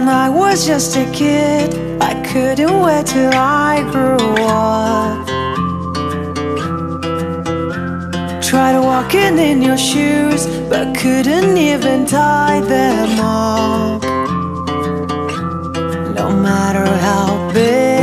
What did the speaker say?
When I was just a kid, I couldn't wait till I grew up. Tried walking in your shoes, but couldn't even tie them up. No matter how big